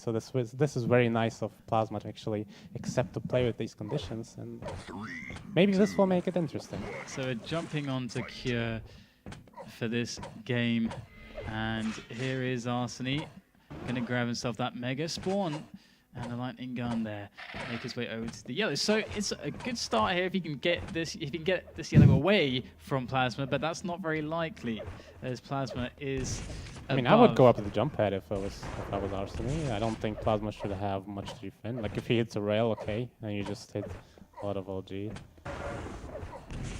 So this is very nice of Plasma to actually accept to play with these conditions, and maybe this will make it interesting. So we're jumping onto Cure for this game, and here is Arseny gonna grab himself that Mega Spawn and the lightning gun there, make his way over to the yellow. So it's a good start here if he can get this, yellow away from Plasma, but that's not very likely as Plasma is I mean, I would go up to the jump pad if I was Arseny. I don't think Plasma should have much to defend. Like if he hits a rail, okay, and you just hit a lot of LG.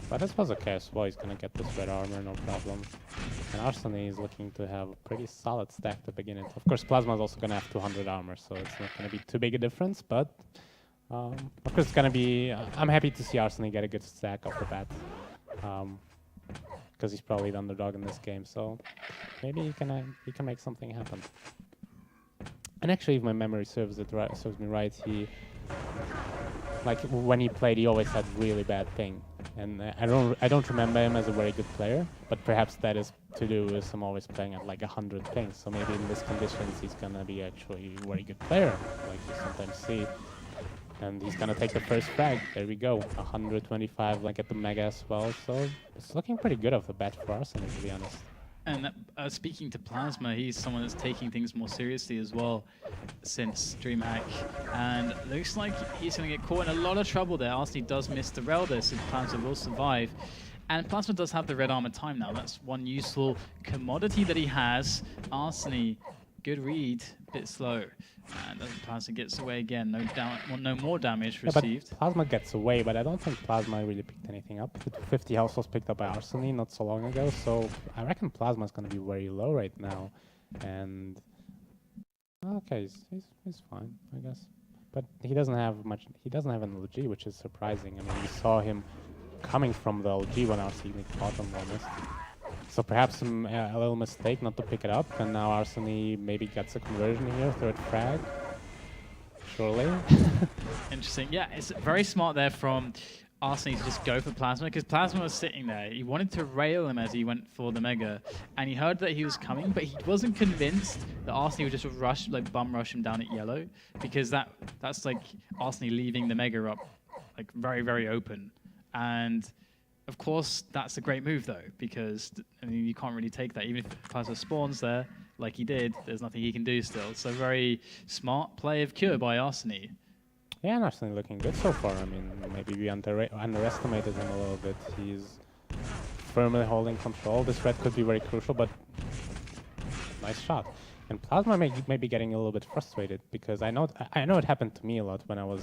But I suppose okay as well, he's gonna get this red armor, no problem. And Arseny is looking to have a pretty solid stack to begin it. Of course, Plasma is also gonna have 200 armor, so it's not gonna be too big a difference, but of course it's gonna be, I'm happy to see Arseny get a good stack off the bat. Because he's probably the underdog in this game, so maybe he can make something happen. And actually, if my memory serves me right, he, like when he played, he always had really bad ping, and I don't remember him as a very good player. But perhaps that is to do with him always playing at like 100 ping. So maybe in these conditions, he's gonna be actually a very good player, like you sometimes see. And he's gonna take the first frag. There we go, 125 like at the Mega as well. So it's looking pretty good off the bat for Arseny, to be honest. And speaking to Plasma, he's someone that's taking things more seriously as well since DreamHack. And looks like he's going to get caught in a lot of trouble there. Arseny does miss the rail there, so Plasma will survive. And Plasma does have the red armor time now. That's one useful commodity that he has. Arseny, good read, a bit slow. And Plasma gets away again. No more damage received. But Plasma gets away, but I don't think Plasma really picked anything up. 50 health was picked up by Arseny not so long ago, so I reckon Plasma is going to be very low right now. And okay, he's fine, I guess. But he doesn't have much. He doesn't have an LG, which is surprising. I mean, we saw him coming from the LG when Arseny caught him almost. So perhaps a little mistake not to pick it up, and now Arseny maybe gets a conversion here, third frag. Surely. Interesting. Yeah, it's very smart there from Arseny to just go for Plasma, because Plasma was sitting there. He wanted to rail him as he went for the Mega, and he heard that he was coming, but he wasn't convinced that Arseny would just rush, like bum rush him down at yellow, because that's like Arseny leaving the Mega up like very, very open. And of course, that's a great move, though, because I mean, you can't really take that. Even if Plasma spawns there, like he did, there's nothing he can do still. So very smart play of Cure by Arseny. Yeah, and Arseny looking good so far. I mean, maybe we underestimated him a little bit. He's firmly holding control. This red could be very crucial, but nice shot. And Plasma may be getting a little bit frustrated, because I know it happened to me a lot when I was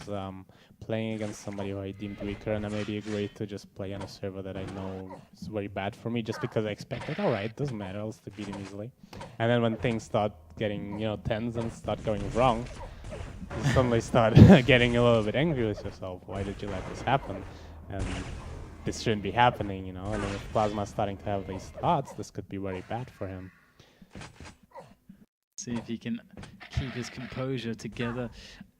playing against somebody who I deemed weaker, and I maybe agreed to just play on a server that I know is very bad for me, just because I expected, all right, doesn't matter, I'll still beat him easily. And then when things start getting, tens and start going wrong, you suddenly start getting a little bit angry with yourself. Why did you let this happen? And this shouldn't be happening, I mean, if Plasma's starting to have these thoughts, this could be very bad for him. See if he can keep his composure together.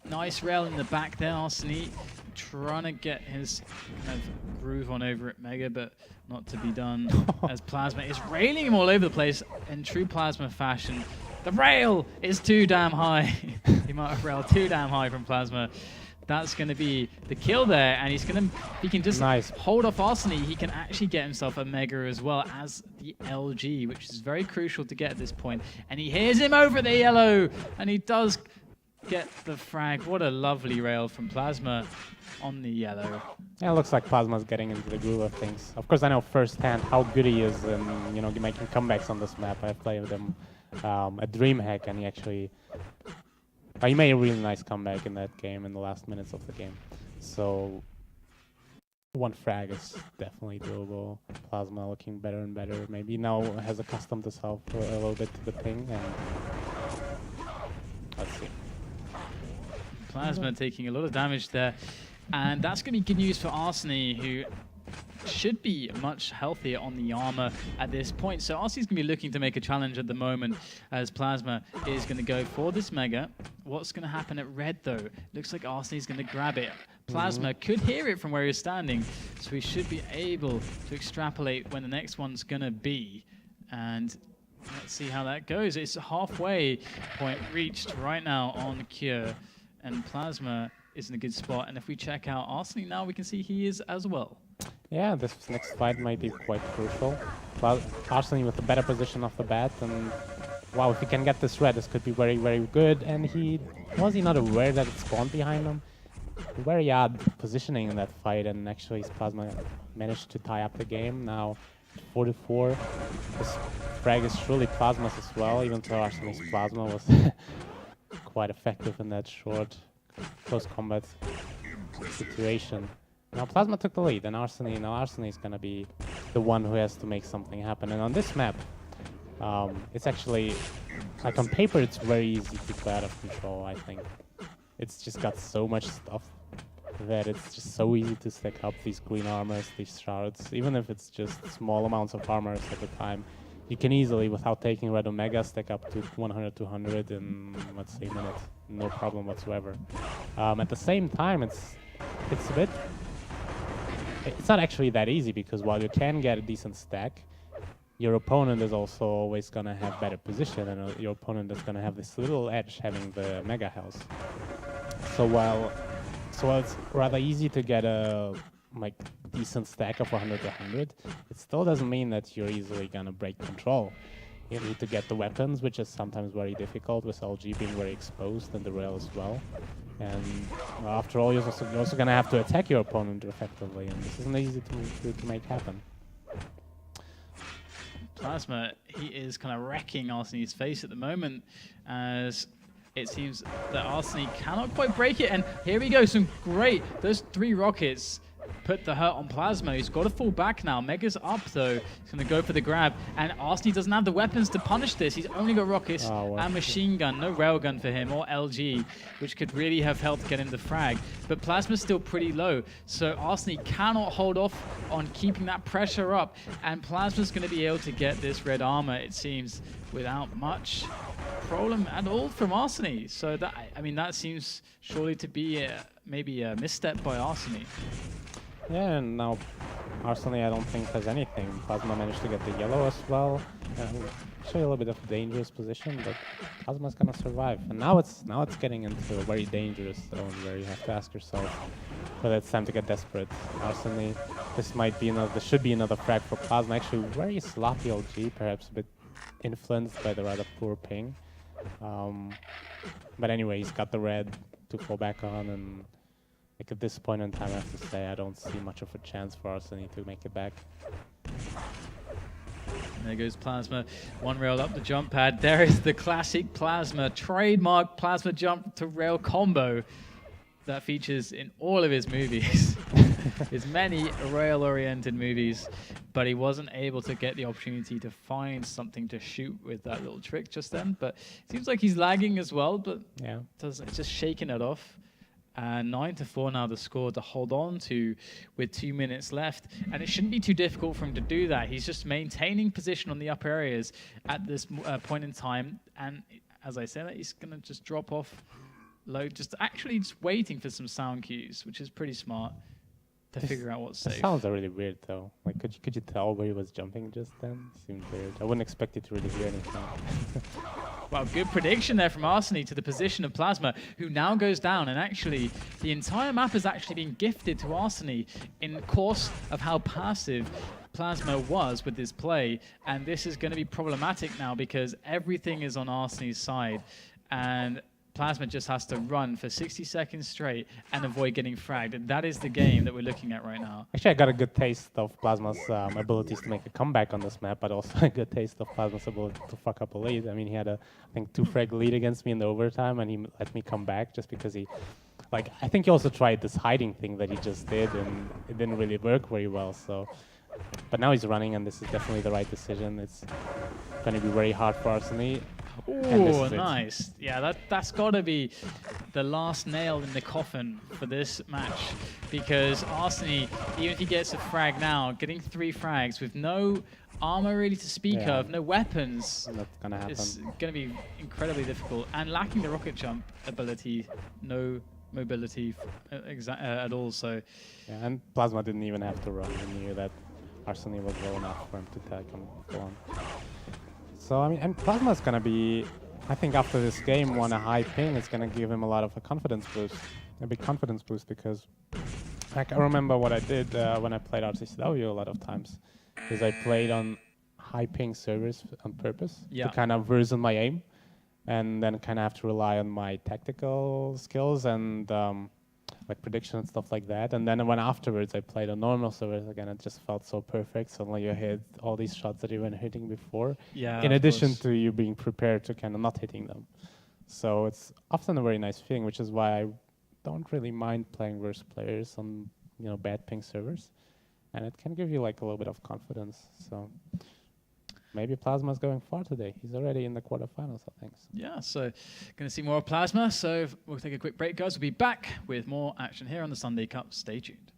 Nice rail in the back there, Arseny trying to get his kind of groove on over at Mega, but not to be done as Plasma is railing him all over the place in true Plasma fashion. The rail is too damn high. He might have railed too damn high from Plasma. That's going to be the kill there, and he can just hold off Arseny. He can actually get himself a Mega as well as the LG, which is very crucial to get at this point. And he hears him over the yellow, and he does get the frag. What a lovely rail from Plasma on the yellow. Yeah, it looks like Plasma's getting into the groove of things. Of course, I know firsthand how good he is in, making comebacks on this map. I played with him at DreamHack, and he actually... he made a really nice comeback in that game, in the last minutes of the game. So, one frag is definitely doable. Plasma looking better and better. Maybe now has accustomed himself a little bit to the ping. And let's see. Plasma taking a lot of damage there. And that's going to be good news for Arseny, who should be much healthier on the armor at this point. So Arseny's going to be looking to make a challenge at the moment, as Plasma is going to go for this Mega. What's going to happen at red, though? Looks like Arseny's going to grab it. Plasma could hear it from where he's standing, so he should be able to extrapolate when the next one's going to be. And Let's see how that goes. It's a halfway point reached right now on Cure, and Plasma is in a good spot. And if we check out Arseny now, we can see he is as well. Yeah, this next fight might be quite crucial. Arseny with a better position off the bat, and wow, if he can get this red, this could be very, very good. And was he not aware that it spawned behind him? Very odd positioning in that fight, and actually Plasma managed to tie up the game. Now 4-4. This frag is truly Plasma's as well, even though Arseny's Plasma was quite effective in that short close combat situation. Now Plasma took the lead, and Arseny is gonna be the one who has to make something happen. And on this map, it's actually, like on paper, it's very easy to play out of control, I think. It's just got so much stuff that it's just so easy to stack up these green armors, these shards. Even if it's just small amounts of armors at a time, you can easily, without taking red Omega, stack up to 100, 200 in, let's say, a minute. No problem whatsoever. At the same time, it's a bit... It's not actually that easy, because while you can get a decent stack, your opponent is also always going to have better position, and your opponent is going to have this little edge having the Mega Health. So while it's rather easy to get a decent stack of 100 to 100, it still doesn't mean that you're easily going to break control. You need to get the weapons, which is sometimes very difficult, with LG being very exposed and the rail as well. And after all, you're also going to have to attack your opponent effectively, and this isn't easy to make happen. Plasma, he is kind of wrecking Arseny's face at the moment, as it seems that Arseny cannot quite break it. And here we go, those 3 rockets put the hurt on Plasma. He's got to fall back now. Mega's up though. He's going to go for the grab. And Arseny doesn't have the weapons to punish this. He's only got rockets and machine gun. No railgun for him or LG, which could really have helped get him the frag. But Plasma's still pretty low. So Arseny cannot hold off on keeping that pressure up. And Plasma's going to be able to get this red armor, it seems, without much problem at all from Arseny. So that seems surely to be maybe a misstep by Arseny. Yeah, and now Arseny I don't think has anything. Plasma managed to get the yellow as well. Actually a little bit of a dangerous position, but Plasma's gonna survive. And now it's getting into a very dangerous zone where you have to ask yourself whether it's time to get desperate. Arseny, this should be another frag for Plasma. Actually very sloppy LG, perhaps a bit influenced by the rather poor ping. But anyway, he's got the red to fall back on, and at this point in time, I have to say, I don't see much of a chance for Arseny to make it back. There goes Plasma. 1 rail up the jump pad. There is the classic Plasma, trademark Plasma jump to rail combo that features in all of his movies. His many rail-oriented movies, but he wasn't able to get the opportunity to find something to shoot with that little trick just then. But it seems like he's lagging as well, but yeah, it's just shaking it off. 9-4 now the score to hold on to with 2 minutes left. And it shouldn't be too difficult for him to do that. He's just maintaining position on the upper areas at this point in time. And as I said, he's going to just drop off low, just waiting for some sound cues, which is pretty smart to figure out what's safe. That sounds really weird though. Like, could you tell where he was jumping just then? Seemed weird. I wouldn't expect you to really hear anything. Well, good prediction there from Arseny to the position of Plasma, who now goes down. And actually, the entire map has actually been gifted to Arseny in course of how passive Plasma was with his play. And this is going to be problematic now because everything is on Arseny's side. And Plasma just has to run for 60 seconds straight and avoid getting fragged. And that is the game that we're looking at right now. Actually, I got a good taste of Plasma's abilities to make a comeback on this map, but also a good taste of Plasma's ability to fuck up a lead. I mean, he had I think 2 frag lead against me in the overtime, and he let me come back just because I think he also tried this hiding thing that he just did, and it didn't really work very well, so. But now he's running, and this is definitely the right decision. It's going to be very hard for Arseny. Oh, nice. Yeah, that's got to be the last nail in the coffin for this match, because Arseny, even if he gets a frag now, getting 3 frags with no armor really to speak of, no weapons, that's gonna happen. It's going to be incredibly difficult. And lacking the rocket jump ability, no mobility at all. So, yeah, and Plasma didn't even have to run. He knew that Arseny was low enough for him to tag him full on. So, I mean, and Plasma's gonna be, I think after this game, on a high ping, it's gonna give him a lot of a confidence boost. A big confidence boost, because like, I remember what I did when I played RCCW a lot of times, is I played on high ping servers on purpose to kind of worsen my aim, and then kind of have to rely on my tactical skills and like prediction and stuff like that. And then when afterwards I played on normal servers again, it just felt so perfect. Suddenly you hit all these shots that you weren't hitting before, in addition to you being prepared to kind of not hitting them. So it's often a very nice feeling, which is why I don't really mind playing versus players on bad ping servers, and it can give you like a little bit of confidence. So maybe Plasma's going far today. He's already in the quarterfinals, I think. Yeah, so going to see more of Plasma. So we'll take a quick break, guys. We'll be back with more action here on the Sunday Cup. Stay tuned.